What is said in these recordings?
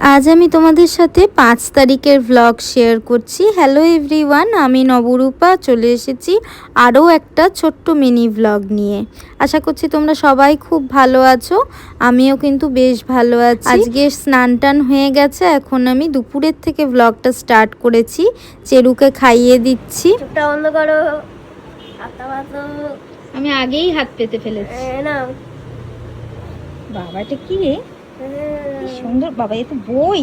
আজ আমি তোমাদের সাথে 5 তারিখের ব্লগ শেয়ার করছি। হ্যালো এভরিওয়ান, আমি নবরূপা চলে এসেছি আরও একটা ছোট্ট মিনি ব্লগ নিয়ে। আশা করছি তোমরা সবাই খুব ভালো আছো, আমিও কিন্তু বেশ ভালো আছি। আজকে স্নান টান হয়ে গেছে, এখন আমি দুপুরের থেকে ব্লগটা স্টার্ট করেছি। চেরুকে খাইয়ে দিচ্ছি। বন্ধ করো, আমি আগেই হাত পেতে ফেলেছি। বাবা এটা কি রে, কি সুন্দর বাবা, এ তো বই।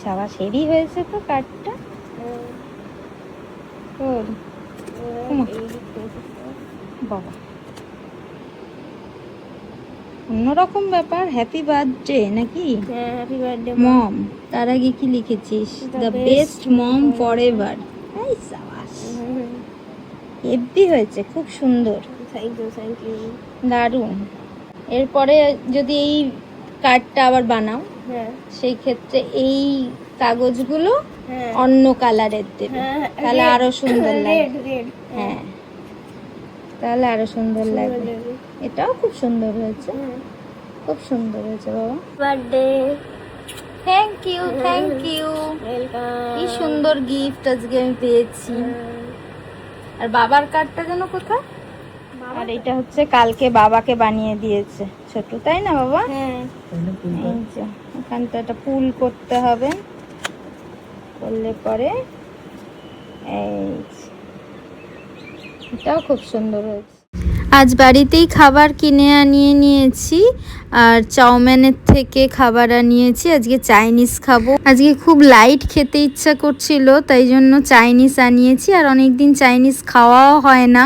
সারা সেরি হয়েছে তো কার্ডটা। বাবা অন্যরকম ব্যাপার। হ্যাপি বার্থডে নাকি? Happy birthday mom. তার আগে কি লিখেছিস? The best mom forever. Heavy হয়েছে, খুব সুন্দর। থ্যাংক ইউ দারুণ। এরপরে যদি এই কার্ডটা আবার বানাও, সেই ক্ষেত্রে এই কাগজগুলো অন্য কালারের দেবে, তাহলে আরো সুন্দর লাগবে। হ্যাঁ, তাহলে আরো সুন্দর লাগবে। এটাও খুব সুন্দর হয়েছে, খুব সুন্দর হয়েছে বাবা। Birthday. Thank you, thank you. কি সুন্দর গিফট আজকে আমি পেয়েছি। আর বাবার কার্ডটা যেন কোথায়? আর এটা হচ্ছে কালকে বাবাকে বানিয়ে দিয়েছে ছোট, তাই না বাবা? এই যে এখানটা একটা পুল করতে হবে, করলে পরে এটাও খুব সুন্দর হয়েছে। আজ বাড়িতেই খাবার কিনে আনিয়ে নিয়েছি, আর চাউমিনের থেকে খাবার আনিয়েছি। আজকে চাইনিজ খাবো, আজকে খুব লাইট খেতে ইচ্ছা করছিল, তাই জন্য চাইনিজ আনিয়েছি। আর অনেকদিন চাইনিজ খাওয়াও হয় না,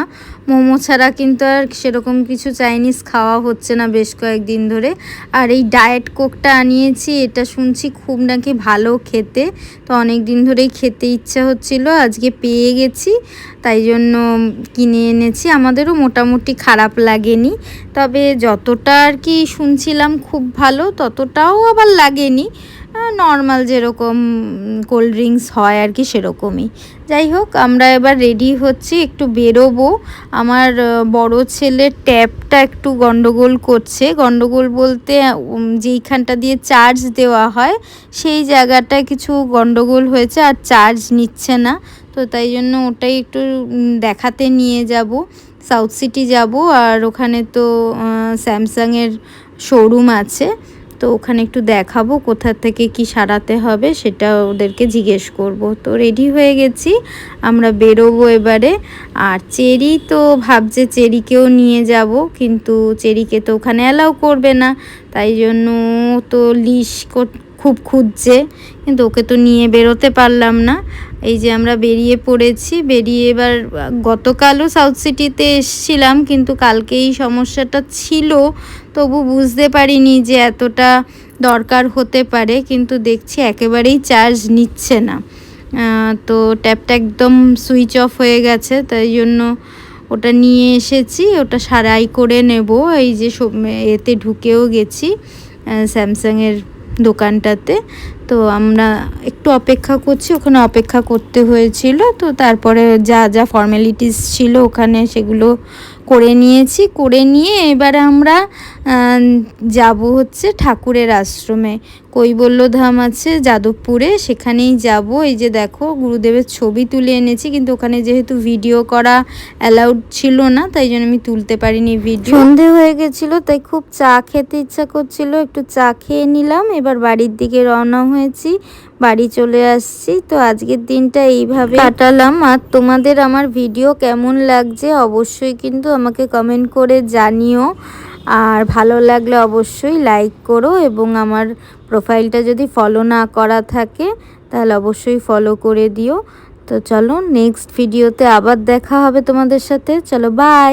মোমো ছাড়া কিন্তু আর সেরকম কিছু চাইনিজ খাওয়া হচ্ছে না বেশ কয়েকদিন ধরে। আর এই ডায়েট কোকটা আনিয়েছি, এটা শুনছি খুব নাকি ভালো খেতে, তো অনেক দিন ধরেই খেতে ইচ্ছা হচ্ছিল, আজকে পেয়ে গেছি, তাই জন্য কিনে এনেছি। আমাদেরও মোটামুটি খারাপ লাগেনি, তবে যতটা আর কি শুনছিলাম খুব ভালো ততটাও আবার লাগেনি, নর্মাল যেরকম কোল্ড ড্রিঙ্কস হয় আর কি সেরকমই। যাই হোক, আমরা এবার রেডি হচ্ছি, একটু বেরোবো। আমার বড় ছেলের ট্যাপটা একটু গন্ডগোল করছে, গন্ডগোল বলতে যেইখানটা দিয়ে চার্জ দেওয়া হয় সেই জায়গাটায় কিছু গন্ডগোল হয়েছে, আর চার্জ নিচ্ছে না, তো তাই জন্য ওটাই একটু দেখাতে নিয়ে যাব। সাউথ সিটি যাব, আর ওখানে তো স্যামসাংয়ের শোরুম আছে, তো ওখানে একটু দেখাবো কোথা থেকে কি সারাতে হবে, সেটা ওদেরকে জিজ্ঞেস করব। তো রেডি হয়ে গেছি, আমরা বেরোবো এবারে। আর চেরি তো ভাবছে চেরিকেও নিয়ে যাব, কিন্তু চেরিকে তো ওখানে অ্যালাউ করবে না, তাই জন্য তো লিশ খুব খুঁজছে, কিন্তু ওকে তো নিয়ে বেরোতে পারলাম না। এই যে আমরা বেরিয়ে পড়েছি, বেরিয়ে এবার গতকালও সাউথ সিটিতে এসেছিলাম, কিন্তু কালকে এই সমস্যাটা ছিল, তবু বুঝতে পারিনি যে এতটা দরকার হতে পারে, কিন্তু দেখছি একেবারেই চার্জ নিচ্ছে না। তো ট্যাপটা একদম সুইচ অফ হয়ে গেছে, তাই জন্য ওটা নিয়ে এসেছি, ওটা সারাই করে নেব। এই যে এতে ঢুকেও গেছি স্যামসাংয়ের দোকানটাতে, তো আমরা একটু অপেক্ষা করছি, ওখানে অপেক্ষা করতে হয়েছিল, তো তারপরে যা যা ফর্মালিটিস ছিল ওখানে সেগুলো করে নিয়েছি। করে নিয়ে এবারে আমরা যাব হচ্ছে ঠাকুরের আশ্রমে, কৈবল্যধাম আছে যাদবপুরে, সেখানেই যাব। এই যে দেখো গুরুদেবের ছবি তুলে এনেছি, কিন্তু ওখানে যেহেতু ভিডিও করা অ্যালাউড ছিল না, তাই জন্য আমি তুলতে পারিনি ভিডিও। সন্ধে হয়ে গেছিলো, তাই খুব চা খেতে ইচ্ছা করছিল, একটু চা খেয়ে নিলাম। এবার বাড়ির দিকে রওনা হয়েছি, বাড়ি চলে আসছি। তো আজকের দিনটা এইভাবে কাটালাম। আর তোমাদের আমার ভিডিও কেমন লাগছে অবশ্যই কিন্তু আমাকে কমেন্ট করে জানিও, আর ভালো লাগলে অবশ্যই লাইক করো, এবং আমার প্রোফাইলটা যদি ফলো না করা থাকে তাহলে অবশ্যই ফলো করে দিও। তো চলো নেক্সট ভিডিওতে আবার দেখা হবে তোমাদের সাথে, চলো বাই।